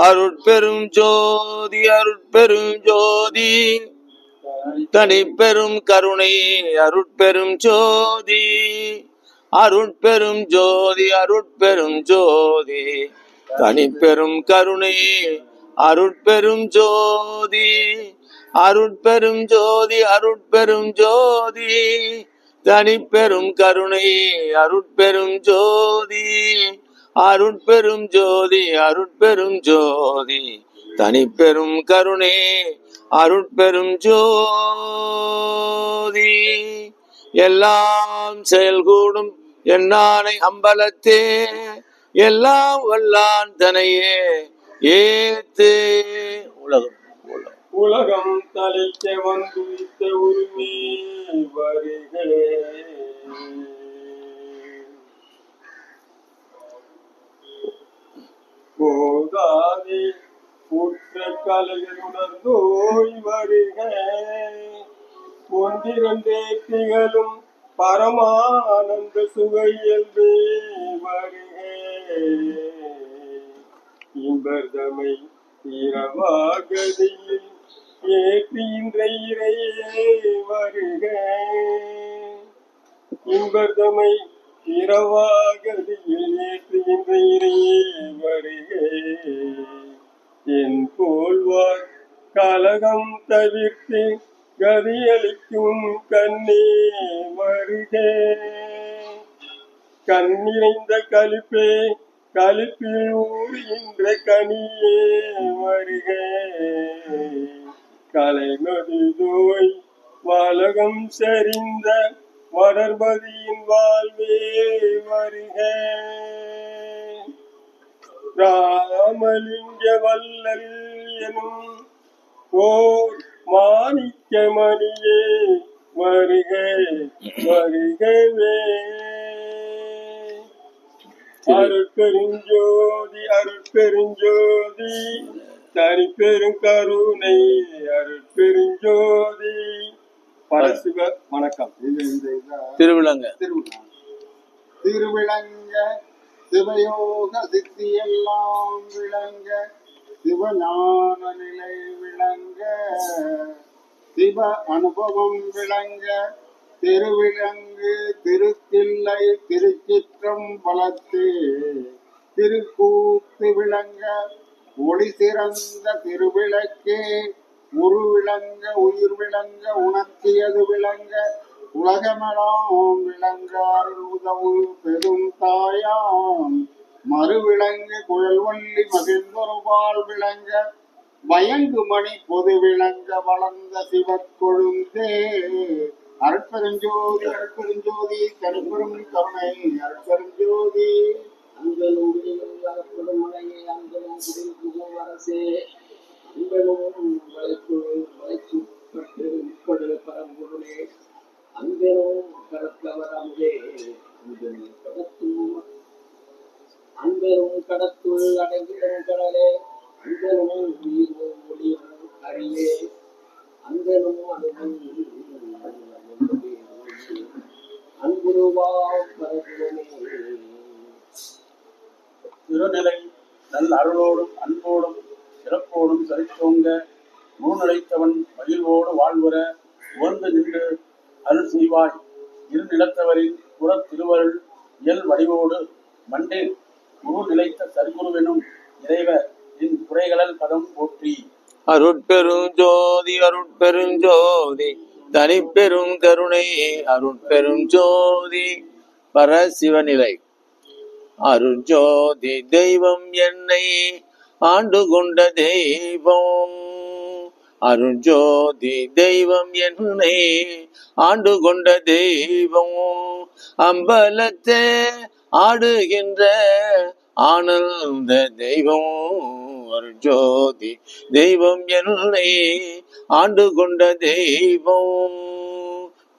அருட்பெரும் ஜோதி அருட்பெரும் ஜோதி தனிப்பெரும் கருணை அருட்பெரும் ஜோதி அருட்பெரும் ஜோதி அருட்பெரும் ஜோதி தனிப்பெரும் கருணை அருட்பெரும் ஜோதி அருட்பெரும் ஜோதி அருட்பெரும் ஜோதி தனிப்பெரும் கருணை அருட்பெரும் ஜோதி அருட்பெரும் ஜோதி அருட்பெரும் ஜோதி தனிப்பெரும் கருணை அருட்பெரும் ஜோதி. எல்லாம் செயல்கூடும் என்னானை அம்பலத்தே எல்லாம் வல்லான் தனையே ஏத்து. உலகம் தலைக்க வந்துவித்த உரிமை வருகளே, போகாதே உற்ற கலைகள் உணர்ந்தோய் வருக, ஒன்றிரண்டே திகழும் பரமானந்த சுவையல்வே வருக, இன்பர்தமை இரவாகதியில் ஏற்றின்ற இறையே வருக, இன்பர்தமை இரவாகதியில் ஏற்றின்ற இறையே வருக, என் போல்வார் கலகம் தவிர்த்து கதியளிக்கும் கண்ணே வருக, கண்ணிறைந்த கலிப்பே கலிப்பில் ஊறுகின்ற கனியே வருக, கலைமதிதோய் வாலகம் சரிந்த வளர்பதியின் வாழ்வே வருக, ராமலிங்க வல்லல் எனும் ஓர் மாணிக்க மணியே வருக வருகவே, அருட்பெருஞ்சோதி அருட்பெருஞ்சோதி தனிப்பெரும் கருணை அருட்பெருஞ்சோதி. பரசிவ வணக்கம். திருவிழங்க திருவிளங்க சிவயோக சித்தி எல்லாம் விளங்க, சிவஞான நிலை விளங்க, சிவ அனுபவம் விளங்க, திருவிளங்கு திருத்தில்லை திருச்சிற்றம்பலத்தே திருக்கூத்து விளங்க, ஒளி சிறந்த திருவிளக்கே உருவிளங்க உயிர் விளங்க உணர்த்தியது விளங்க, உலகமெல்லாம் விளங்க அருள் உதவு பெரும் தாயாம் மறுவிளங்கு குழல்வள்ளி மகிழ்ந்தொருபால் விளங்க, வயங்கு மணி பொது விளங்க வளர்ந்த சிவக்கொழுந்தே அருட்பெருஞ்சோதி அருட்பெருஞ்சோதி தனிப்பெரும் கருணை அருட்பெருஞ்சோதி. அன்பலும் மலையே அன்பலும் குடில் அரசே, அன்பலும் வளைச்சுப்பட்டு உட்படு பரம்பொருளே, அன்பெனும் கடத்தவர் அங்கே அன்பெரும் கடத்துள் அடங்கிடும் கடலே, அன்பெனும் உயிரும் ஒளியும் அறியே, அன்பெனும் அனுபவம் அன்புருவாம் பரகுமே. திருநிலை நல் அருளோடும் அன்போடும் சிறப்போடும் சரித்தோங்க நூநிலைத்தவன் மகிழ்வோடு வாழ்வுற உவந்து நின்று அருள் செய்வாய். இரு நிலத்தவரின் புறத் திருவருள் இயல் வடிவோடு மண்டில் குரு நிலைத்த சர்க்குருவெனும் இறைவ என் குறைகளல் பதம் போற்றி. அருட்பெரும் ஜோதி அருட்பெரும் ஜோதி தனிப்பெரும் கருணை அருட்பெரும் ஜோதி பரசிவநிலை. அருட்ஜோதி தெய்வம் என்னை ஆண்டு கொண்ட தெய்வம், அருட்ஜோதி தெய்வம் என்னை ஆண்டு கொண்ட தெய்வம், அம்பலத்தே ஆடுகின்ற ஆனந்த தெய்வம், அருட்ஜோதி தெய்வம் என்னை ஆண்டு கொண்ட தெய்வம்,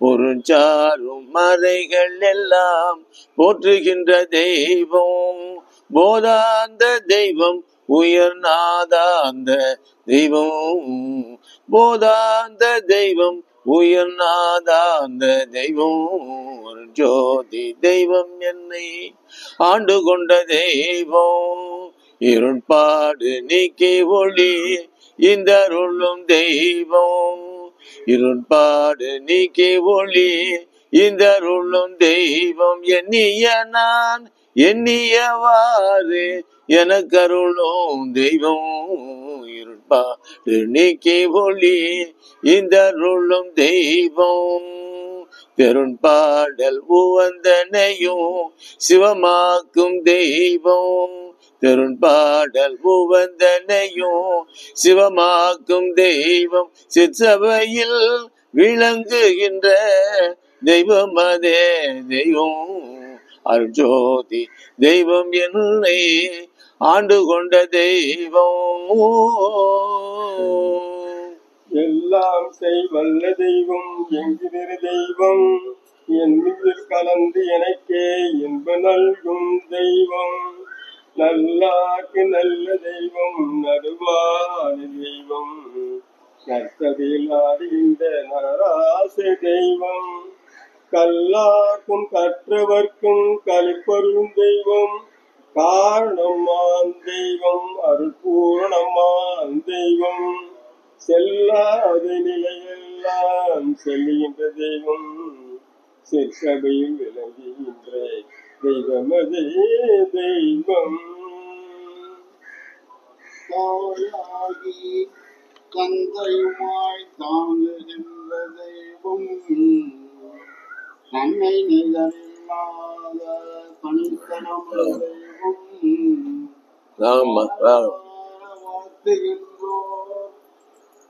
பொருஞ்சாரும் மறைகள் எல்லாம் போற்றுகின்ற தெய்வம், போதாந்த தெய்வம் உயர்நாதாந்த தெய்வம், போதாந்த தெய்வம் உயர்நாதாந்த தெய்வம், ஜோதி தெய்வம் என்னை ஆண்டு கொண்ட தெய்வம், இருட்பாடு நீக்கி ஒளி இந்த அருளும் தெய்வம். இருட்பாடு நீக்கி ஒளி இந்த அருளும் தெய்வம். எண்ணிய நான் எண்ணியவாறு எனக்கு அருளும் தெய்வம். இருட்பாடு நீக்கி ஒளி இந்த அருளும் தெய்வம். பெரும்பாடல் உவந்தனையும் சிவமாக்கும் தெய்வம். பெரும்பாடல் உவந்தனையும் சிவமாக்கும் தெய்வம். சிற்சபையில் விளங்குகின்ற தெய்வம் அதே தெய்வம். அருட்ஜோதி தெய்வம் என்னை ஆண்டு கொண்ட தெய்வம். எல்லாம் செய்வல்ல தெய்வம் என்கிற தெய்வம். என் உயிர் கலந்து எனக்கே இன்ப நல்கும் தெய்வம். நல்லாக்கு நல்ல தெய்வம் நடுவான தெய்வம். நற்சபையில் ஆடுகின்ற நராச தெய்வம். கல்லாக்கும் கற்றவர்க்கும் கலிப்பரும் தெய்வம். காரணமான் தெய்வம் அருட்பூரணமான் தெய்வம். செல்லாத நிலையெல்லாம் செல்லுகின்ற தெய்வம். சிற்சபையில் விளங்குகின்ற தெய்வமதே தெய்வம். தாயாகி தந்தையுமாய் தாங்குகின்ற தெய்வம். தன்னை நிகரில்லாத தனித்தனமுள்ள தெய்வம். வாழ்த்துகின்றோர்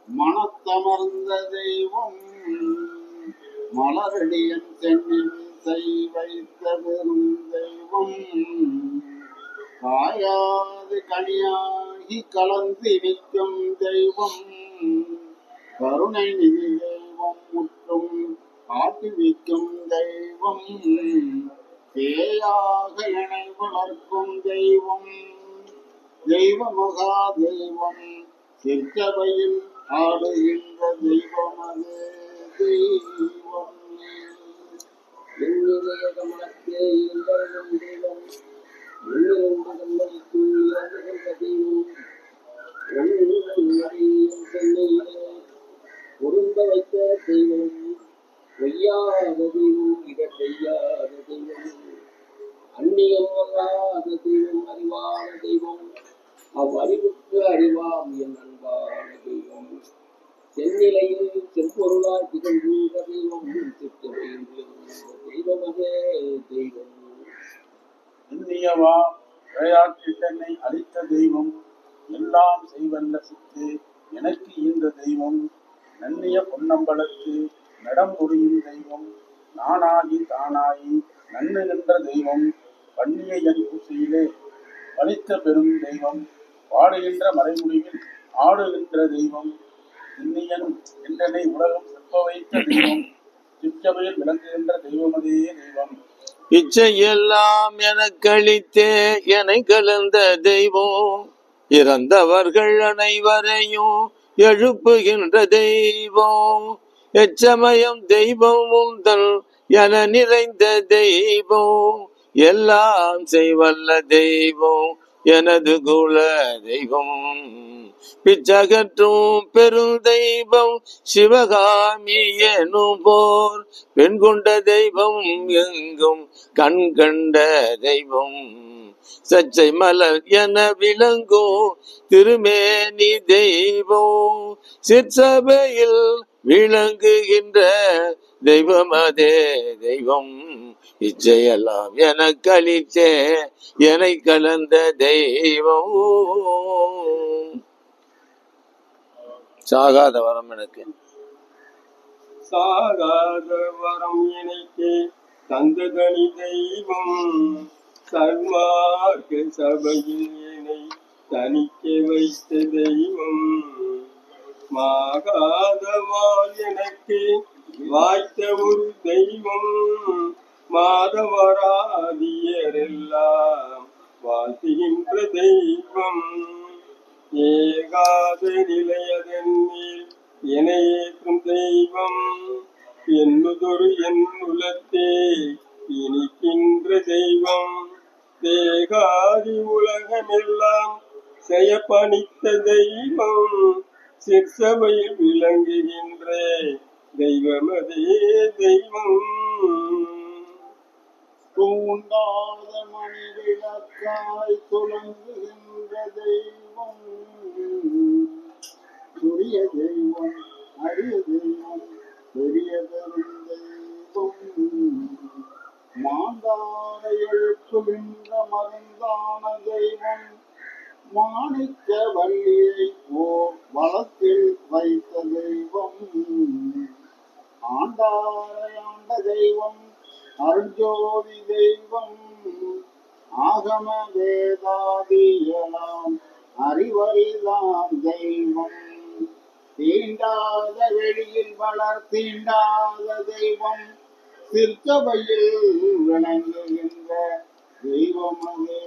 மனத்தமர்ந்த தெய்வம். மலரடியன் சென்னின் வைத்த பெரும் தெய்வம். காயாது கனியாகி கலந்து நிற்கும் தெய்வம். கருணை நிதி தெய்வம். முற்றும் காட்டுவிக்கும் தெய்வம். பேயாக இணை வளர்க்கும் தெய்வம். தெய்வ மகா தெய்வம். சிற்சபையில் ஆடுகின்ற தெய்வம் அது தெய்வம். என்னுடைய கமலத்தே இருந்தவரும் தெய்வம். என்னிருந்த கண்மணிக்குள் இறங்குகின்ற தெய்வம். ஒன்றின் சென்னையிலே பொருந்த வைத்த தெய்வம். பொய்யாத தெய்வம் இதை செய்யாத தெய்வம். அந்நியம் அல்லாத தெய்வம். அறிவான தெய்வம். அவ்வறிவுக்கு அறிவாம் என் அன்பான தெய்வம். செந்நிலையில் செம்பொருளாய் திகழ்கின்ற தெய்வம். சிற்றவையில் தெய்வம் அதே தெய்வம். எண்ணியவா விளையாட்டு தன்னை அளித்த தெய்வம். எல்லாம் செய்வல்ல சித்து எனக்கு ஈன்ற தெய்வம். நன்னிய பொன்னம்பலத்து நடம் முடியும் தெய்வம். நானாகி தானாகி நன்னு நின்ற தெய்வம். பண்ணிய என் பூசையிலே பலித்த பெரும் தெய்வம். பாடுகின்ற மறைமுடிவில் ஆடுகின்ற தெய்வம். இன்னியன் என்றனை உலகம் செப்ப வைத்த தெய்வம். சிற்றபையில் விளங்குகின்ற தெய்வமதே தெய்வம். இச்சையெல்லாம் எனக்களித்தே எனை கலந்த தெய்வம். இறந்தவர்கள் அனைவரையும் எழுப்புகின்ற தெய்வம். எச்சமயம் தெய்வம் உந்தல் என நிறைந்த தெய்வம். எல்லாம் செய்வல்ல தெய்வம் எனது குல தெய்வம். பிச்சகற்றும் பெருந்தெய்வம் சிவகாமி எனும் போர். பெண் கொண்ட தெய்வம் எங்கும் கண் கண்ட தெய்வம். சச்சை மலர் என விளங்கும் திருமேனி தெய்வம். சிற்சபையில் விளங்குகின்ற தெய்வம் அதே தெய்வம். இச்சையெல்லாம் எனக்கு அளித்தே என்னை கலந்த தெய்வம். சாகாத வரம் எனக்கு. சாகாத வரம் எனக்கு தந்ததனி தெய்வம். சன்மார்க்க சபையில் என்னை தனிக்க வைத்த தெய்வம். மாகாதவால் எனக்கு வாய்த்த ஒரு தெய்வம். மாதவராதியரெல்லாம் வாழ்த்துகின்ற தெய்வம். ஏகாத நிலையதென்னில் எனையேற்றும் தெய்வம். என்னுதொரு என் உலத்தே இனிக்கின்ற தெய்வம். தேகாதி உலகமெல்லாம் செயப்பணித்த தெய்வம் சிற்சபையில் விளங்குகின்ற தெய்வமதே தெய்வம். தூண்டாத மணி விளக்காய் துலங்குகின்ற தெய்வம், துரிய தெய்வம், அரிய தெய்வம், பெரிய பெரும் தெய்வம், மாந்தாரை எழுப்புகின்ற மருந்தான தெய்வம், மாணிக்க வள்ளியை ஓர் வளத்தில் வைத்த தெய்வம், ஆண்டாரை ஆண்ட தெய்வம், அருஞ்சோதி தெய்வம், ஆகம வேதாதியலாம் அறிவறிதாம் தெய்வம், தீண்டாத வெளியில் வளர் தீண்டாத தெய்வம், சிற்சபையில் விளங்குகின்ற தெய்வமதே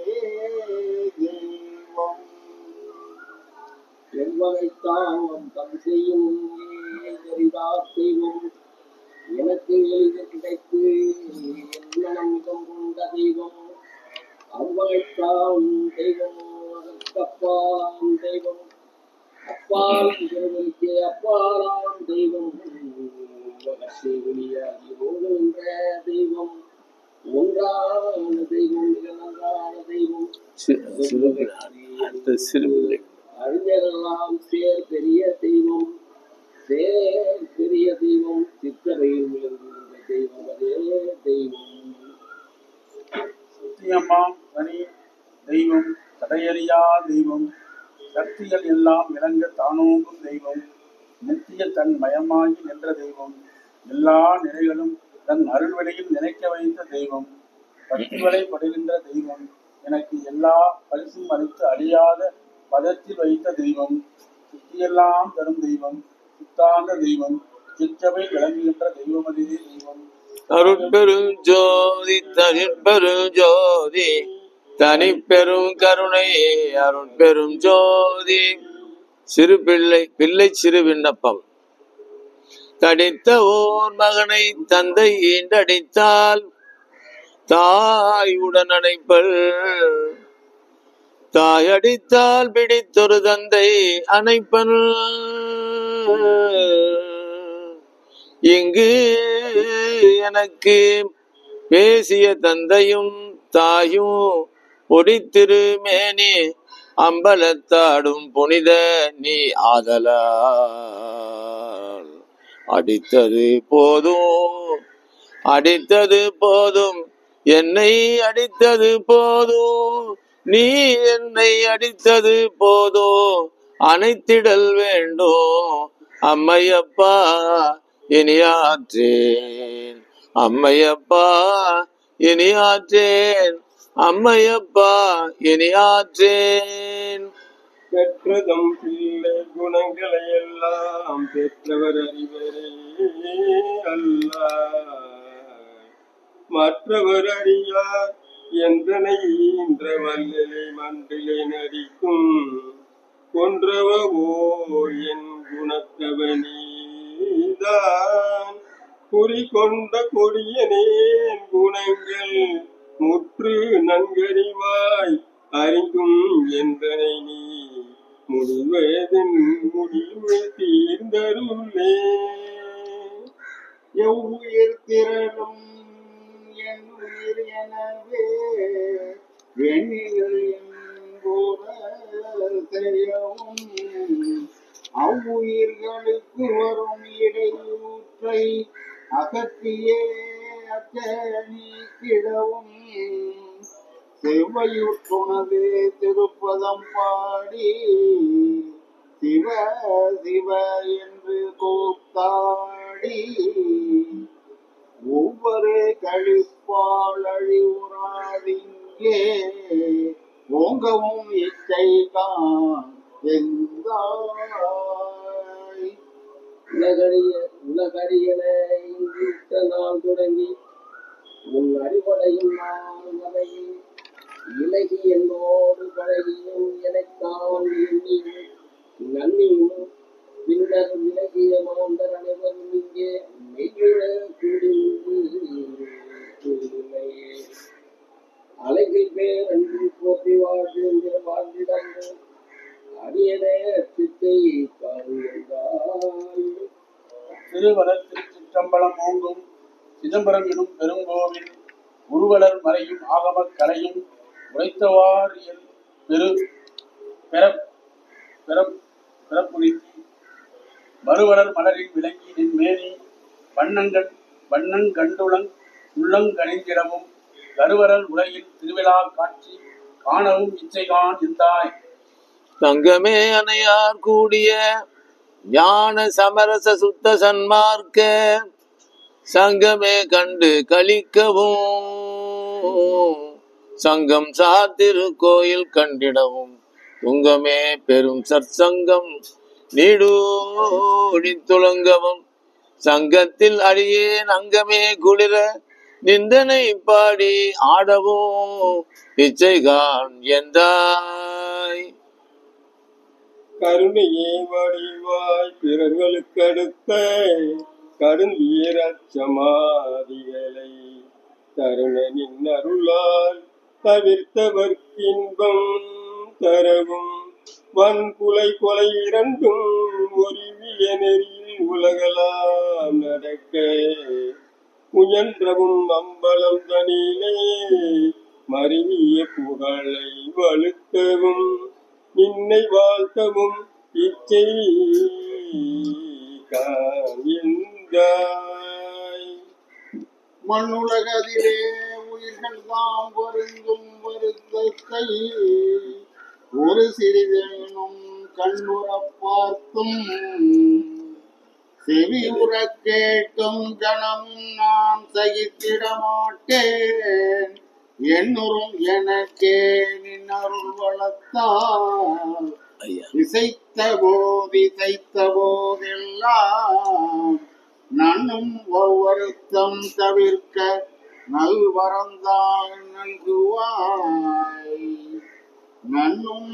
தெய்வம். எவ்வகைத்தாம் தம் செய்யும் எரிதா தெய்வம், எனக்கு எளிது கிடைத்து என் மிகம் கொண்ட தெய்வம், அவ்வகைத்தாம் தெய்வம் அதற்கப்பாம் தெய்வம், அப்பாலும் பெருமைக்கு அப்பாலாம் தெய்வம், உலகத்தை வெளியாகி ஓடுகின்ற தெய்வம், ஒன்றான தெய்வம், மிக நன்றான தெய்வம், அறிஞரெல்லாம் சேர் பெரிய தெய்வம், சேர் பெரிய தெய்வம், சிற்றவையில் விளங்குகின்ற தெய்வம் அதே தெய்வம். சத்தியம்மா கனி தெய்வம், தடையறியா தெய்வம், சக்திகள் எல்லாம் விளங்க தானோங்கும் தெய்வம், நித்திய தன் மயமாகி நின்ற தெய்வம், எல்லா நிலைகளும் தன் அருள்வெளியில் நினைக்க வைத்த தெய்வம், பக்திவலை படுகின்ற தெய்வம், எனக்கு எல்லா பரிசும் அளித்து அழியாத பதத்தில் வைத்த தெய்வம், சித்தியெல்லாம் தரும் தெய்வம், சித்தாந்த தெய்வம், சிற்றவை விளங்குகின்ற தெய்வமதே தெய்வம். அருட்பெரும் ஜோதி தனிப்பெரும் ஜோதி தனிப்பெரும் கருணை அருட்பெரும் ஜோதி. சிறு பிள்ளை சிறு விண்ணப்பம். தடித்த ஓர் மகனை தந்தை ஈண்டடித்தால் தாய் உடன் அணைப்பல், தாய் அடித்தால் பிடித்தொரு தந்தை அணைப்பன். இங்கு எனக்கு பேசிய தந்தையும் தாயும் ஒடித்திருமேனி அம்பலத்தாடும் புனித நீ ஆதலால் அடித்தது போதும், அடித்தது போதும், என்னை அடித்தது போதும், நீ என்னை அடித்தது போதும், அணைத்திடல் வேண்டும் அம்மையப்பா இனியாற்றேன், அம்மையப்பா இனியாற்றேன், அம்மையப்பா இனியாற்றேன். பெற்றதம் பிள்ளை குணங்களை எல்லாம் பெற்றவர் அறிவரே அல்லார், மற்றவர் அறியார் என்றனை ஈன்ற வல்லலை மன்றிலை நடிக்கும் கொன்றவோ என் குணத்தவனீதான், குறி கொண்ட கொடியனேன் குணங்கள் முற்று நன்கறிவாய் அறிந்தும் என்றனை நீ முடிவதன் முடிவு தீர்ந்தருளே. எவ்வுயிர் திரளும் என் உயிர் எனவே எண்ணிகள் என்போர செய்யவும், அவ்வுயிர்களுக்கு வரும் இடையூற்றை அகற்றியே அற்ற நீக்கிடவும், செவ்வையுற்றுணவே திருப்பதம் பாடி சிவ சிவ என்று கூத்தாடி, ஒவ்வொரு கழிப்பால் அழிவுறாதிங்கே ஓங்கவும் இச்சை காண் எந்தாய். உலகடியன இங்கிட்ட நாள் தொடங்கி உன் அடிப்படையும் நான் வரையில் இலகி என்னோடு பழகியும் எனக்கான் எண்ணியும் நன்னியும் பின்னர் விலகிய மாந்தர் அனைவரும் இங்கே மெய்யுற கூடியே அலைகள் பேர் அன்று போற்றி வாழ்ந்து வாழ்ந்திடந்து அடியனே சித்தை காண்கின்றாய். திருவளர் திருச்சிற்றம்பலம் ஓங்கும் சிதம்பரம் எனும் பெருங்கோவில் உருவலர் மறையும் ஆகமக் கலையும் உரைத்தவார் பிறப்புரித்தி மறுவலர் மலரின் விளங்கி நின் மேனி வண்ணங்கண்டுளங் உள்ளங்கணிந்திடவும் கருவரல் உலகில் திருவிழா காட்சி காணவும் இச்சைகான் இருந்தாய். தங்கமே அணையார் கூடிய ஞான சமரச சுத்த சன்மார்க்க சங்கமே கண்டு கழிக்கவும் சங்கம் சாத்திரு கோயில் கண்டிடவும் துங்கமே பெரும் சற்சங்கம் நீடூடி துளங்கவும் சங்கத்தில் அடியேன் அங்கமே குளிர நிந்தனை பாடி ஆடவும் இச்சைகான் எந்தாய். கருணையே வடிவாய் பிறர்களுக்கு அடுத்த கடும் வீரச்சமாதிகளை தருணனின் அருளால் தவிர்த்தவர்க்கின்பம் தரவும் வன்புலை கொலை இரண்டும் ஒருவிய நெறியில் உலகலாம் நடக்க முயன்றவும் அம்பலம் தனிலே மருவிய புகழை வலுக்கவும் நின்னை வாழ்த்தவும் இச்சை காண்கின்றாய். மண்ணுலகதிலே உயிர்கள் தாம் வருந்தும் வருத்தத்தை ஒரு சிறிதேனும் கண்ணுறப் பார்த்தும் செவி உறக் கேட்கும் ஜனமும் நான் சகித்திட மாட்டேன். என்னுறும் எனக்கே நின் அருள் வளர்த்தால் இசைத்த போதெல்லாம் நன்னும் ஒவ்வொருத்தம் தவிர்க்க நல்வரந்தான் நல்குவாய். நன்னும்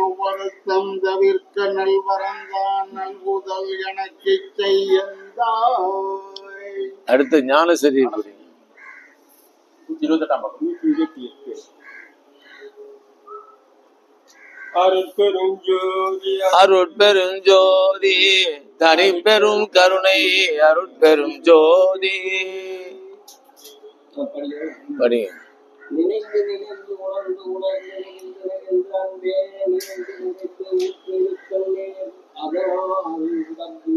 ஒவ்வொருத்தம் தவிர்க்க நல்வரந்தான் நல்குதல் எனக்கு செய்யந்தாய். அடுத்த ஞானசரி 128ஆம் பக்கம். 128. அருட்பெருஞ்சோதி அருட்பெருஞ்சோதி தனி பெரும் கருணை அருட்பெரும் ஜோதி. படிங்க. நினைந்து நினைந்து உணர்ந்து உணர்ந்து நினைந்து அன்பே நினைந்து நினைத்து உற்றிருக்கல்லே அதனால் உடம்பு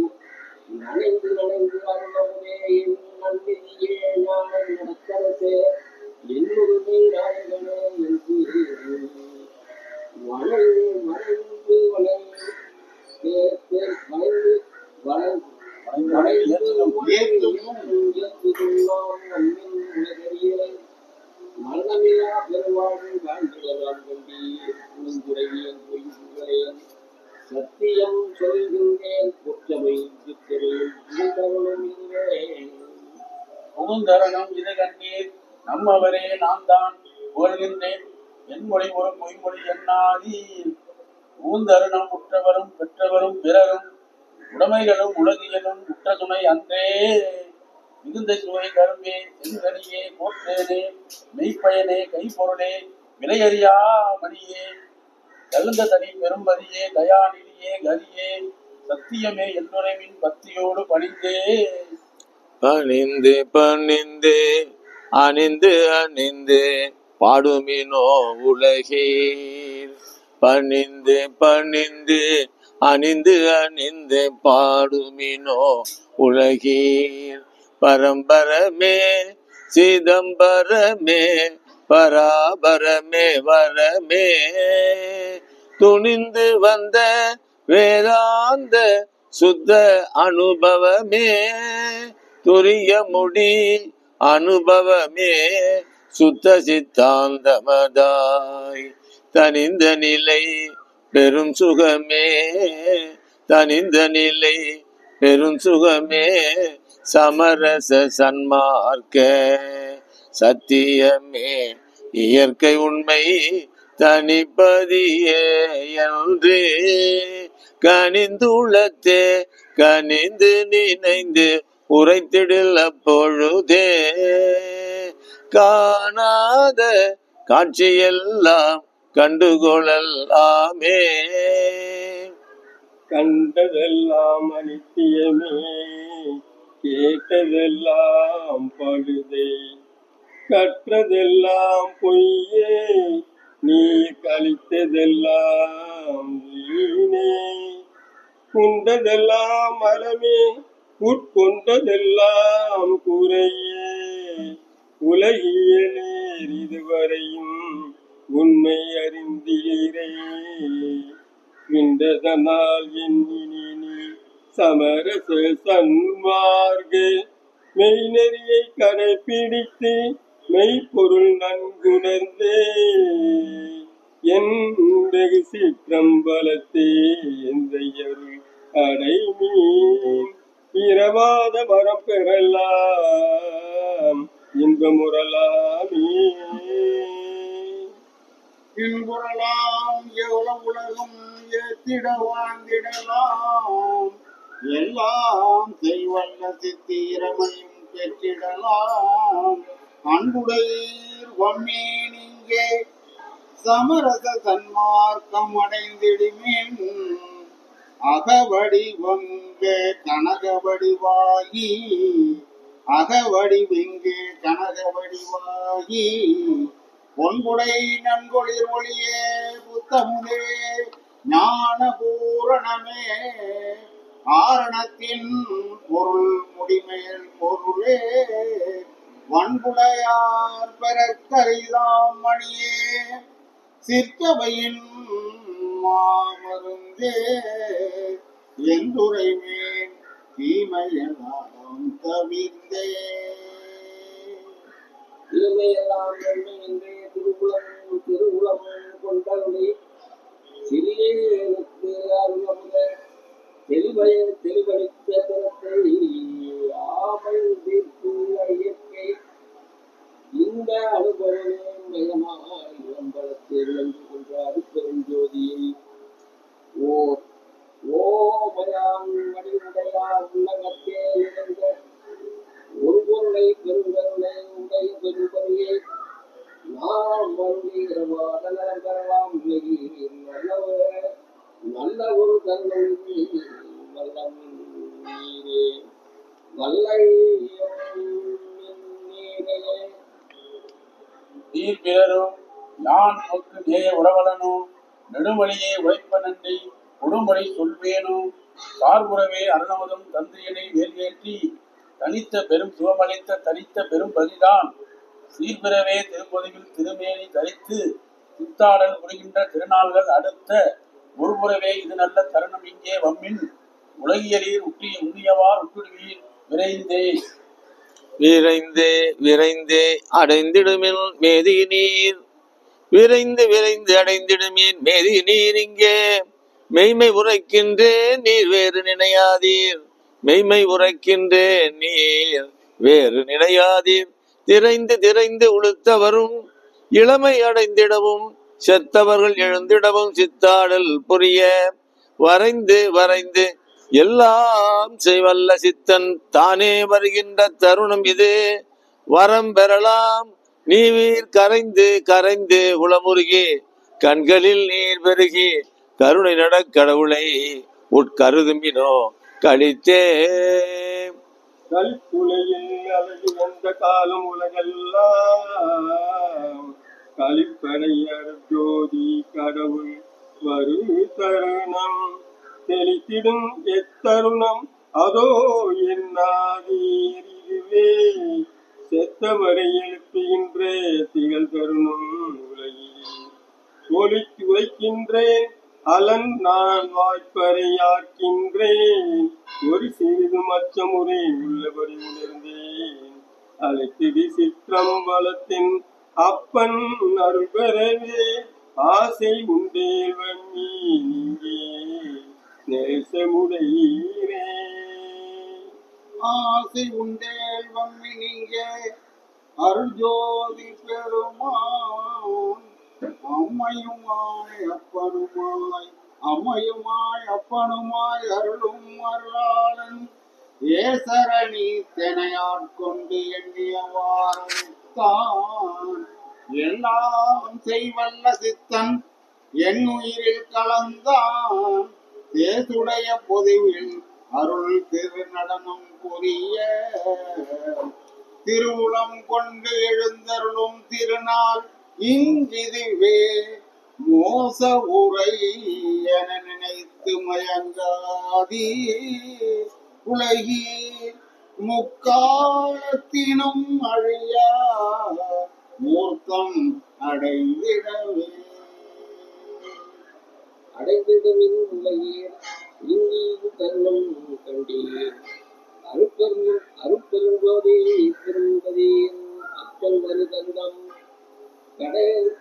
நனைந்து நனைந்து அருளவே என் நன்றியே ஞான நடக்கரசே என்னுரிமை நாயகனே என்று வளைந்து மறைந்து வளைந்து வளைந்து வளைந்து ஏற்றுதுள்ளாம் நம்மின் உலகறிய மரணமில்லா பெருவாழ்வு வாழ்ந்திடலாம் கொண்டி புரிந்துரையேன் பொய்களேன் சத்தியம் சொல்கின்றேன் குற்றமை சித்தரையும் புகுந்தருணம் இது கண்டீர் நம்மவரே நான் தான் புகழ்கின்றேன் என் மொழி ஒரு பொய்மொழி என்னாதீர். ஊந்தருணம் உற்றவரும் பெற்றவரும் பிறரும் உடைமைகளும் உலகியலும் உற்ற துணை அன்றே. மிகுந்த சுவை கரும்பே செங்கனியே போற்றேனே மெய்ப்பயனே கைப்பொருளே விலையறியா மணியே தகுந்த தனி பெரும்பதியே தயாநிதியே கரியே சத்தியமே என்னுரைவின் பக்தியோடு பணிந்தே. பணிந்து பணிந்து அணிந்து அணிந்து பாடுமினோ உலகீர். பணிந்து பணிந்து அணிந்து அணிந்து பாடுமினோ உலகீர். பரம்பரமே சிதம்பரமே பராபரமே வரமே துணிந்து வந்த வேதாந்த சுத்த அனுபவமே துரிய முடி அனுபவமே சுத்த சித்தாந்தமதாய் தனிந்த நிலை பெரும் சுகமே தனிந்த நிலை பெரும் சுகமே சமரச சன்மார்க்க சத்தியமே இயற்கை உண்மை தனிப்பதியே என்று கனிந்துளத்தே கனிந்து நினைந்து உரைத்திடல் அப்பொழுதே காணாத காட்சியெல்லாம் கண்டுகொள்ளலாமே கண்டதெல்லாம் அனித்தியமே, கேட்டதெல்லாம் பழுதே, கற்றதெல்லாம் பொய்யே, நீ கழித்ததெல்லாம் வீணே. உண்டதெல்லாம் மரமே, உட்கொண்டதெல்லாம் குறையே, உலகியலேர் இதுவரையும் உண்மை அறிந்தீரே. விண்டதனால் எண்ணினி நீ சமரச சன்மார்க்க மெய்நெறியை கடைப்பிடித்து மெய்ப்பொருள் நன்குணர்ந்தே. என் வெகு சிற்றம்பலத்தே எந்தையருள் அடைமீன் இரவாத மரம் பெறலாம் இன்பமுறலாமே. இன்புறலாம் எவ்வளவு உலகம் ஏத்திட வாழ்ந்திடலாம், எல்லாம் செய்வல்ல சித்திரமையும் பெற்றிடலாம். அன்புடையீர் வம்மீன் இங்கே சமரச சன்மார்க்கம் அடைந்திடுமேன், அகவடிவங்கே கனகவடிவாகி, அகவடிவெங்கே கனகவடிவாகி, பொன்புடை நன்கொளிர் ஒளியே புத்தமுதே ஞான பூரணமே, ஆரணத்தின் பொருள் முடிமேல் பொருளே, வன்புடையார் பெறக்கரிதாம் மணியே, சிற்கவையின் மாமருந்தே, எந்துரைமேன் தீமையெல்லாம் தவிர்ந்தே. தீமையெல்லாம் நன்மை என்றே திருவுளமும் கொண்டருளி சிறியேனுக்கு அருளமுத தெளிவளித்த திறத்தை ஆமல் தீர்த்து இயற்கை இந்த அனுபவமே மயமாய் இளம்பலத்தை விளங்கி கொண்ட அருப்பெருஞ்சோதியை ஓர் ஓமயாம் வடிவுடையார் உள்ளகத்தே நிறைந்த ஒரு பொருளை பெருங்கருளை உடைய பெருபதியை நாம் மருளீரவாத நலம் பெறலாம். நல்ல ஒரு தன்மை வல்லம் நீரே வல்லை நீரே. நீர் பிறரும் யான் நோக்கு நேய உறவலனும் நெடுமொழியை உழைப்ப நன்றி கொடுமொழி சொல்வேனும் சார்புறவே அருணமதும் தந்திரியனை வேல்வேற்றி தனித்த பெரும் சுகமளித்த தனித்த பெரும் பதிதான் சீர்பிறவே திருப்பொதுவில் திருமேனி தரித்து சித்தாடல் புரிகின்ற திருநாள்கள் அடுத்த ஒருபுறவே இது நல்ல தருணம் இங்கே வம்மின் உலகியலீர் உண்ணியவார் உட்டுடுவீர் விரைந்தே. விரைந்தே விரைந்தே அடைந்திடுமின் மேதி நீர், விரைந்து விரைந்து அடைந்திடுமீன் மேதி நீர் இங்கே. மெய்மை உரைக்கின்றேன் நீர் வேறு நினையாதீர், மெய்மை உரைக்கின்றேன் நீர் வேறு நினையாதீர். திரைந்து திரைந்து உளுத்தவரும் இளமை அடைந்திடவும் செத்தவர்கள் எழுந்திடவும் சித்தாடல் புரிய வரைந்து வரைந்து எல்லாம் செய்வல்ல சித்தன் தானே வருகின்ற தருணம் இது. வரம் பெறலாம் நீர் கரைந்து கரைந்து உளமுருகி கண்களில் நீர் பெருகி கருணை கடவுளை உட்கருதுமினோ கழித்தே. கலிப்புலையில் அழகு எந்த காலம் உலகெல்லாம் கலிப்படையர் ஜோதி கடவுள் வரு தருணம் தெளித்திடும் எத்தருணம் அதோ என்னாதீர் இதுவே. செத்தவரை எழுப்புகின்ற திகழ் தருணம் உலகில் ஒலிக்கு உரைக்கின்றேன் அலன் நான் வாய்ப்பறையாக்கின்றேன். ஒரு சிறிது மச்சமுறை உள்ளபடி உணர்ந்தேன் அழைத்திடு சிற்றம்பலத்தின் அப்பன் அருள் பெறவே. ஆசை உண்டேல் வண்ணி நீங்கே நேசமுடையீரே. ஆசை உண்டேல் வம்மி நீங்கே அருள் ஜோதி பெருமான். அம்மையுமாய் அப்பனுமாய் அம்மையுமாய் அப்பனுமாய் அருளும் அருளாளன் ஏசரணி தெனையாட்கொண்டு எண்ணியவாறுத்தான். எல்லாம் செய்வல்ல சித்தன் என் உயிரில் கலந்தான். தேசுடைய பொதுவில் அருள் திருநடனம் புரிய திருவுளம் கொண்டு எழுந்தருளும் திருநாள் இங்கிதுவே மோச உரை என நினைத்து மயங்காதி உலகீர் முக்காலத்தினும் அழியா மூர்த்தம் அடைந்திடவே அடைந்திடுமின் உலகீர் இங்கீது தன்னும் கண்டீர் அருட்பெரும்போதே பெரும்பதீர் அச்சல் வரு தந்தம்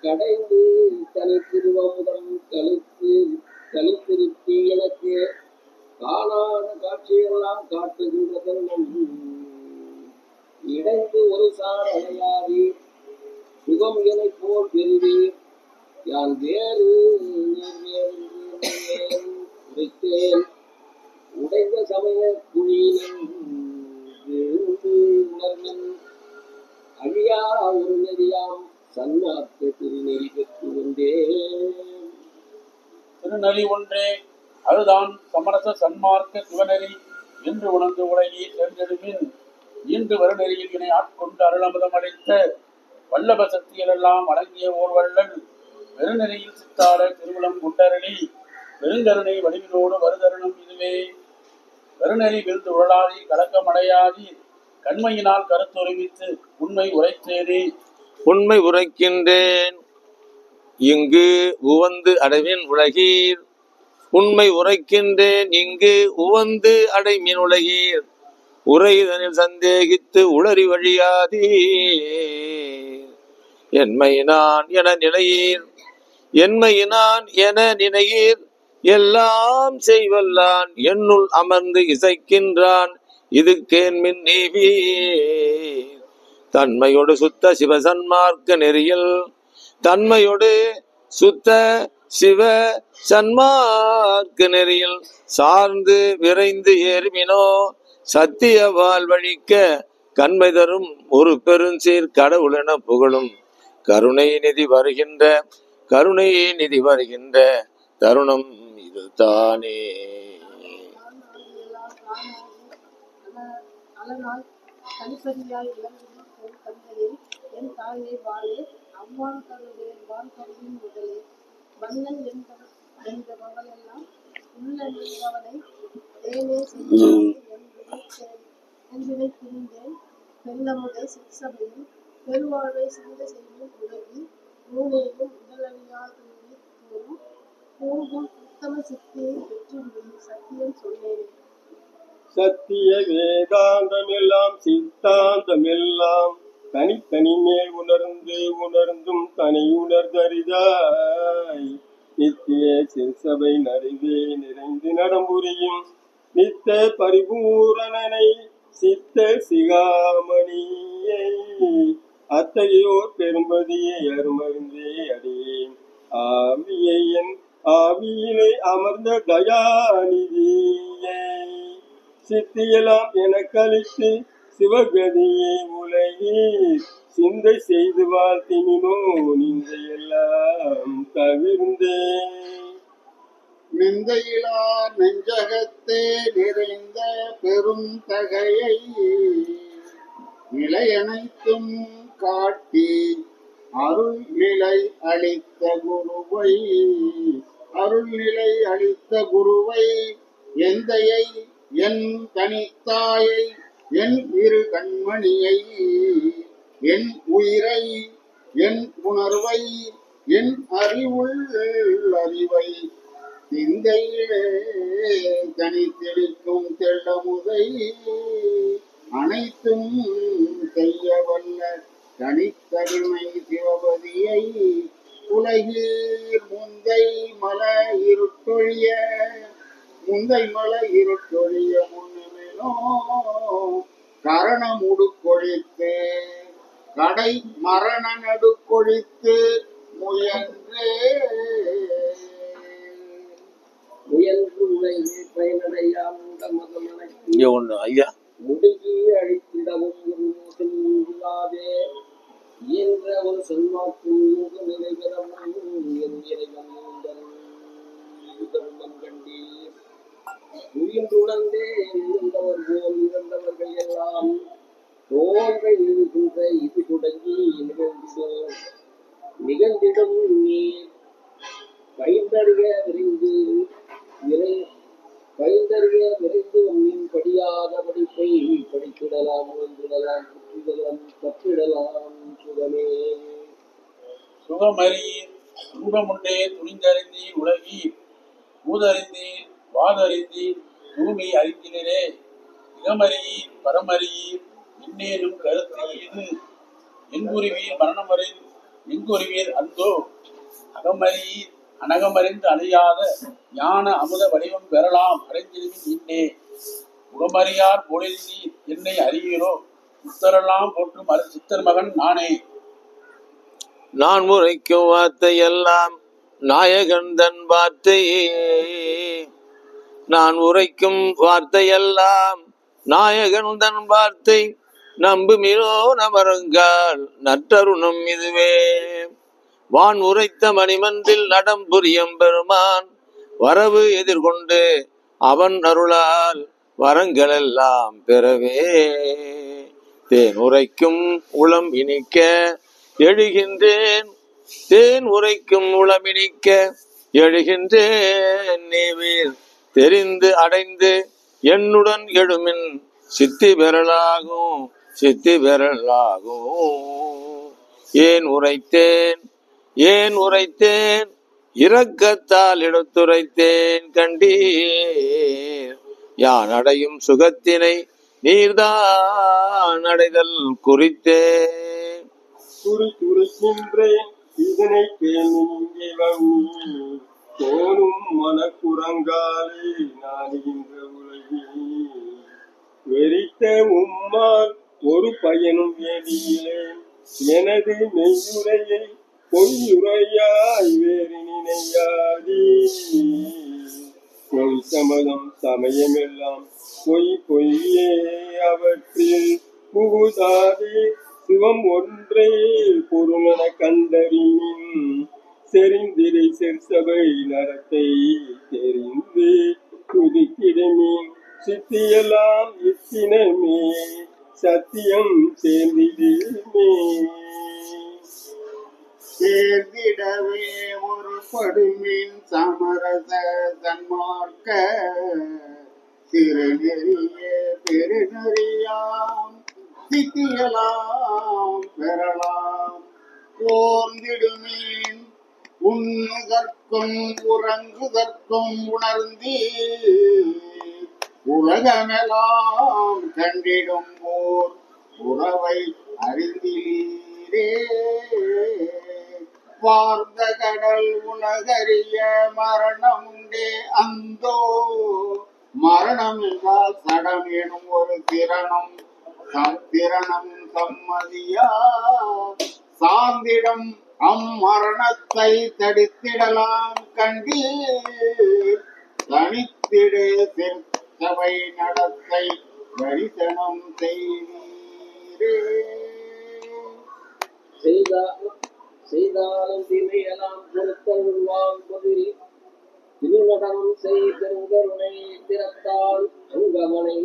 கடைந்து தனி திருவமுதம் கழித்திருத்தி எனக்கு காணாத காட்சியெல்லாம் காட்டுகின்ற தன்னம் இடைந்து ஒரு சார் அடையாதீர் சுகம் என போல் பெறுவீர் யான் வேறு உரைத்தேன் உடைந்த சமய குழியினும் உணர்வின் அழியா ஒரு நெறியாம் சன்மார்க்க திருநெறி பெற்று வந்தேன். திருநெறி ஒன்றே அதுதான் சமரச சன்மார்க்க சிவநெறி என்று உணர்ந்து உலகி சென்றெடுமின் இன்று வருநெறியில் இணை ஆட்கொண்டு அருளமுதம் அளித்த வல்லப சக்திகளெல்லாம் அடங்கிய ஓர் வள்ளல் பெருநெறியில் சித்தாட திருவுளம் குண்டரளி பெருங்கருணை வடிவிலோடு வருதருணம் இதுவே. பெருநெறி விழுந்து உழலாதி கலக்கமடையாதி கண்மையினால் கருத்தொருமித்து உண்மை உரைத்தேனே. உண்மை உரைக்கின்றேன் இங்கு உவந்து அடைவின் உலகீர். உண்மை உரைக்கின்றேன் இங்கு உவந்து அடைமின் உலகீர். உரைதனில் சந்தேகித்து உளறி வழியாதீர். என்மையினான் என நினையீர் என்மையினான் என நினையீர். எல்லாம் செய்வல்லான் என்னுள் அமர்ந்து இசைக்கின்றான் இது கேன்மின் நீவீர். தன்மையோடு சுத்த சிவசன்மார்க்க நெறியில் தன்மையோடு சுத்த சிவ சன்மார்க்க நெறியில் சார்ந்து விரைந்து ஏறுமினோ சத்திய வாழ்வழிக்க கண்மை தரும் ஒரு பெருஞ்சீர் கடவுளென புகழும் கருணை நிதி வருகின்ற தருணம் இது தானே. தனிப்பதியாய் விளங்குகிற ஒரு தந்தையை என் தாயை வாழே அம்மான் கருடைய வான் கருவின் முதலே மன்னன் என்பவளெல்லாம் உள்ள நின்றவனை தேனே என்பதை புரிந்தேன். வெள்ளமுதை சிற்சபையில் பெருவாழ்வை சிந்த செய்யும் உலகி நூலேயும் உடலழியாது கூறும் உத்தம சித்தியை பெற்று சத்தியம் சொன்னேனே. சத்திய வேதாந்தமெல்லாம் சித்தாந்தமெல்லாம் தனித்தனி மேல் உணர்ந்தும் தனி உணர்ந்தறிதாய் நித்திய சிற்சபை நறிவே நிறைந்து நடம்புரியும் நித்த பரிபூரணனை சித்த சிகாமணியை அத்தகையோர் பெரும்பதியை அருமருந்தே அடியேன் ஆவியை என் ஆவியிலே அமர்ந்த தயாநிதியை சித்தியெல்லாம் எனக்கு அளித்து சிவகதியை உலகீர் சிந்தை செய்து வாழ்த்தினோ நிந்தையெல்லாம் தவிர்ந்தே. நிந்தையிலா நெஞ்சகத்தே நிறைந்த பெரும் தகையை நிலையனைத்தும் காட்டி அருள்நிலை அளித்த குருவை எந்தையை என் தனித்தாயை என் இரு கண்மணியை என் உயிரை என் உணர்வை என் அறிவை சிந்தையிலே தனித்தெடுக்கும் தெள்ளமுதை அனைத்தும் செய்ய வல்ல தனித்தருமை சிவபதியை உலகீர் முந்தை மல இருட்டொழிய முன்னுமெனோ கரணமுடுக்கொழித்து கடை மரண நடுக்கொழித்து முயன்று உலகே பயனடையாமல் இங்க ஒண்ணு ஐயா முடுகி அழித்திடவும் ஒரு மோசம் இல்லாதே என்ற ஒரு சன்மாக்கும் நிறைவேறவும் என் இறைவன் தர்மம் கண்டீர். உயிர்ந்துணர்ந்தே இருந்தவர் போல் இறந்தவர்கள் எல்லாம் தோன்ற இருக்கின்ற இது தொடங்கி நிகழ்ந்திடும் நீர் பைந்தறிய விரைந்து உன்னின் படியாத படிப்பை படித்திடலாம் உணர்ந்திடலாம் கற்றிடலாம் சுகமே. சுகமறியீர் துன்பமுண்டே துணிந்தறிந்தீர் உலகீர் பூதறிந்தீர் வாதறிந்தீர் பூமி அறிந்தினரே இகமறியீர் பரமறியீர் இன்னேனும் கருத்து இது எங்குருவீர் மரணமறிந்து எங்குருவீர் அந்தோ அகமறியீர் அனகமறிந்து அழியாத ஞான அமுத வடிவம் பெறலாம் அடைந்திருவின் இன்னே உகமறியார் போலில் நீர் என்னை அறிவீரோ புத்தரெல்லாம் போற்றும் சித்தர் மகன் நானே. நான் உரைக்கும் வார்த்தை எல்லாம் நாயகன் தன் வார்த்தையே. நான் உரைக்கும் வார்த்தையெல்லாம் நாயகன் தன் வார்த்தை நம்புமிரோ நவருங்கால் நற்றருணம் இதுவே. வான் உரைத்த மணிமன்றில் நடம் புரியும் பெருமான் வரவு எதிர்கொண்டு அவன் அருளால் வரங்கள் எல்லாம் பெறவே. தேன் உரைக்கும் உளம் இனிக்க எழுகின்றேன் தேன் உரைக்கும் உளம் இனிக்க எழுகின்றேன் நீவீர் தெரிந்து அடைந்து என்னுடன் எழுமின் சித்தி பெறலாகும் சித்தி பெறலாகும். ஏன் உரைத்தேன் இரக்கத்தால் எடுத்துரைத்தேன் கண்டீர். யான் அடையும் சுகத்தினை நீர்தான் அடைதல் குறித்தேன். குறிக்கின்றேன் இதனை கேள்வி தோணும் மனக்குரங்காலே நாடுகின்ற உலகில் வெறித்த உம்மால் ஒரு பயனும் வேண்டியிலேன். எனது மெய்யுரையை பொய்யுரையாய் வேறு நினையாதே. பொய் சமதம் சமயமெல்லாம் பொய்யே அவற்றில் புகுதாதே. சிவம் ஒன்றே பொருளென கண்டறியின் செறிந்திரை செற்சபை நரத்தை தெரிந்து துதிக்கிடமே. சித்தியெல்லாம் இத்தினமே சத்தியம் சேர்ந்திடுமே. சேர்ந்திடவே ஒரு படுமின் சமரச சன்மார்க்க திருநெறிய பெருநெறியாம் சித்தியலாம் பெறலாம். ஓர்ந்திடுமீன் உண்ணுதற்கும் உறங்குதற்கும் உணர்ந்தி உலகமெல்லாம் கண்டிடும் போர் உறவை அறிந்தீரே. பார்ந்த கடல் உலகறிய மரணம் உண்டே அந்தோ. மரணம் என்றால் சடம் எனும் ஒரு திறனம் சம்மதியா. சார்ந்திடம் அம்மரணத்தை தடுத்திடலாம் கண்டீர். தனித்திடு திருச்சபை நடத்தை தரிசனம் செய்தீரே. செய்தாலும் தீமையெல்லாம் பொருத்தல் வாழ்வதில் திருநடனம் செய்தருணை திறத்தால் அங்கமனை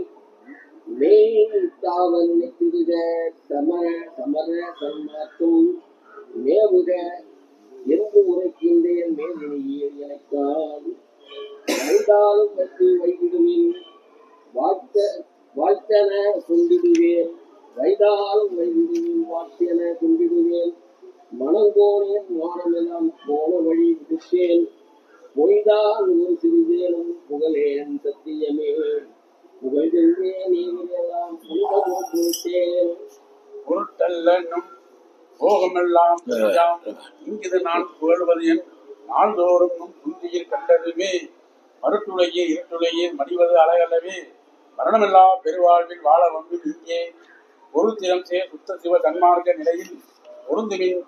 மேய்த்தாவல் நித்திருக சமர சன்மாத்தும் மேவுக என்று உரைக்கின்றேன் மேலினியே எனக்கால். வைத்தாலும் வெற்றி வைவிடுமின் வாழ்த்தன கொண்டிடுவேன். வைதாலும் வைவிடுமின் வாழ்த்தென கொண்டிடுவேன். மனம் போனேன் வானமெல்லாம் போன வழி விடுத்தேன். பொய்தான் ஒரு சிறிதேனும் புகழேன் சத்தியமே. புகழ்கின்றே நீங்களெல்லாம் புனிதமும் கொடுத்தேன். பொருட்டல்லும் போகமெல்லாம் இங்கிது நான் புகழ்வது என் நாள்தோறும் புந்தியில் கண்டதுமே. மறுட்டுளையே இருட்டுளையே மடிவது அழகல்லவே. மரணமில்லா பெருவாழ்வில் வாழ வந்து இங்கே ஒரு திறம் சுத்த சிவ தன்மார்க்க நிலையில் பொருந்துமின்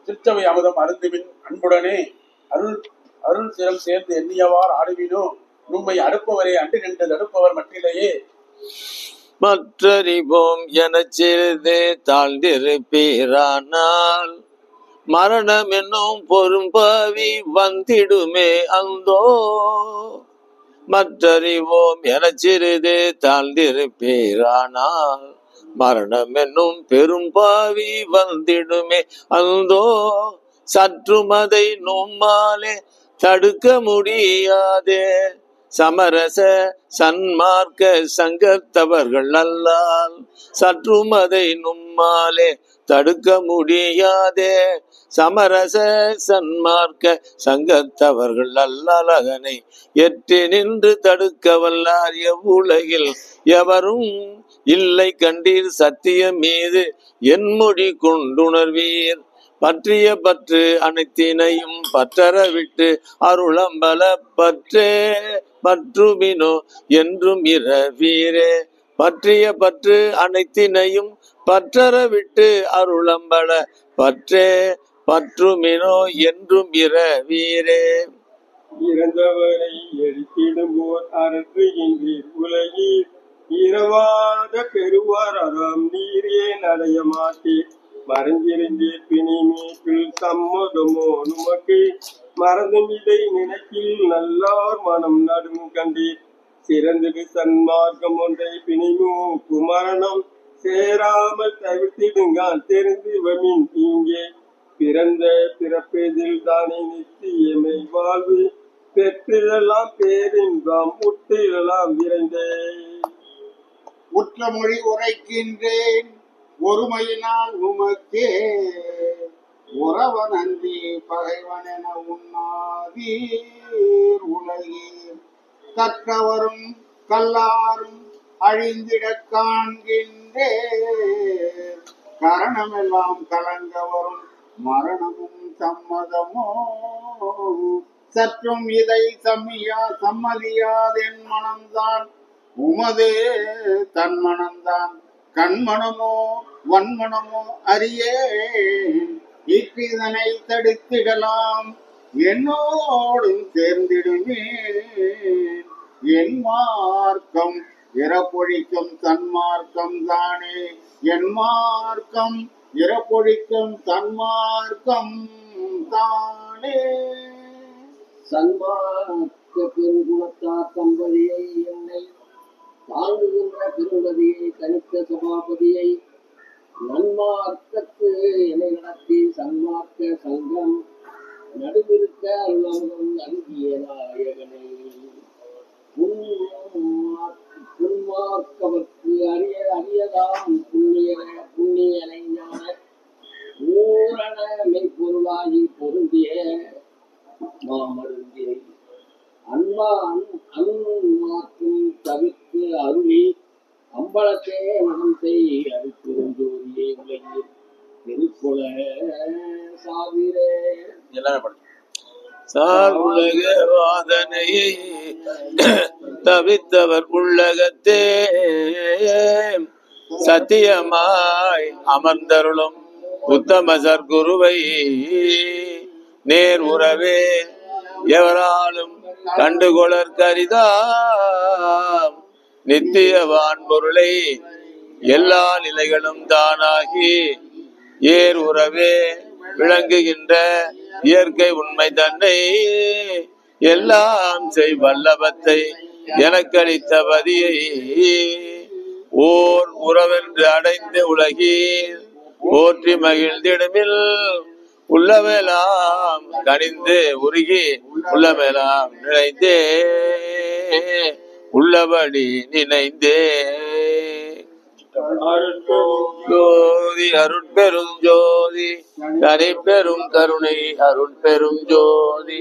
திருச்சபை அமுதம் அருந்துமின் அன்புடனே அருள் திறம் சேர்ந்து எண்ணியவார் ஆடுவினோ. உண்மை அடுப்பவரை அன்று நின்று தடுப்பவர் மற்றிலேயே. மற்றறிவோம் எனச் சிறிது தாழ்ந்திருப்பீரானால் மரணம் என்னும் பொறும்பாவி வந்திடுமே அந்தோ. மற்றறிவோம் எனச் சிறிது தாழ்ந்திருப்பீரானால் மரணம் என்னும் பெரும் பாவி வந்திடுமே அந்தோ சற்றும் அதை நும்மாலே தடுக்க முடியாதே. சமரச சன்மார்க்க சங்கத்தவர்கள் அல்லால் சற்றும் அதை நும்மாலே தடுக்க முடியாதே. சமரச சன்மார்க்க சங்கத்தவர்கள் அல்லால் அதனை எட்டி நின்று தடுக்க வல்லார் எவ்வுலகில் எவரும் இல்லை கண்டீர். சத்தியம் மீது என் மொழி கொண்டுணர்வீர். பற்றிய பற்று அனைத்தினையும் பற்றற விட்டு அருளம்பல பற்றே பற்றுமினோ என்றும் இரவீரே. பற்றிய பற்று அனைத்தினையும் பற்றற விட்டு அருளம்பல பற்றே பற்றுமினோ என்றும் இரவீரே. இறந்தவரை எழுப்பிடும்போர் அரற்றுகின்றீர் உலகீர். இரவாத பெறுவார் அறம் நீர் ஏன் அடைய மாட்டீர். மறைஞ்சிருந்தீர் பிணிமீப்பில் சம்மதமோ நுமக்கு. மறந்தும் இதை நினைக்கில் நல்லார் மனம் நடும் கண்டீர். சிறந்தது சன்மார்க்கம் ஒன்றை பிணிமூக்கு மரணம் சேராமல் தவிர்த்திடுங்கான் தெரிந்துவமின் இங்கே. பிறந்த பிறப்பதில் தானே நித்தியமை வாழ்வு. பெற்றிடலாம் பேரின்பம் உற்றிடலாம் விரைந்தே. உற்ற மொழி உரைக்கின்றேன் ஒருமையினால் உமக்கே. உறவன் அன்றி பகைவன் என உண்ணாதீர் உலகீர். கற்றவரும் கல்லாரும் அழிந்திடக் காண்கின்றேன். கரணமெல்லாம் கலங்க வரும் மரணமும் சம்மதமோ. சற்றும் இதை சம்மதியாதென் மனம்தான் உமது தன் மனம்தான். கண்மணமோ வன்மணமோ அறியேன். இப்பிதனை தடுத்திடலாம் என்னோடும் சேர்ந்திடுமே. என் மார்க்கம் இறப்பொழிக்கும் தன்மார்க்கம் தானே. என் மார்க்கம் இறப்பொழிக்கும் தன்மார்க்கம் தானே. சன்மார்க்க பெருங்குணத்தார் தம்பதியை என்னை தாங்குகின்ற பெரும்பதியை தனித்த சபாபதியை நன்மார்க்கத்து என்னை நடத்தி சன்மார்க்க சங்கம் நடுவிருக்க அருளமும் அங்கிய நாயகனை. புன்மார்க்கவர்க்கு அரியதாம் புண்ணியனை ஞான பூரண மெய்ப்பொருளாகி பொருந்திய மாமருந்தியை அன்மாக்கும் தவிர்த்து அருளி அம்பலத்தே மனம் செய் அருட்பெருஞ்சோதியை உலகில் திருக்குல சாவிரே. சார் உலக வாதனையை தவித்தவர் உள்ளகத்தே சத்தியமாய் அமர்ந்தருளும் உத்தம சற்குருவை நேர் உறவே எவராலும் கண்டுகொளற் கரிதாம். நித்திய வான்பொருளை எல்லா நிலைகளும் தானாகி ஏர் உறவே விளங்குகின்ற இயற்கை உண்மை தன்னை எல்லாம் செய் வல்லபத்தை எனக்களித்த பதியை ஓர் உறவென்று அடைந்து உலகீர் போற்றி மகிழ்ந்திடுமில் உள்ளமெல்லாம் கனிந்து உருகி உள்ளமெல்லாம் நினைந்தே உள்ளபடி நினைந்தே. ஜோதி அருட்பெரும் ஜோதி தனிப்பெரும் கருணை அருட்பெரும் ஜோதி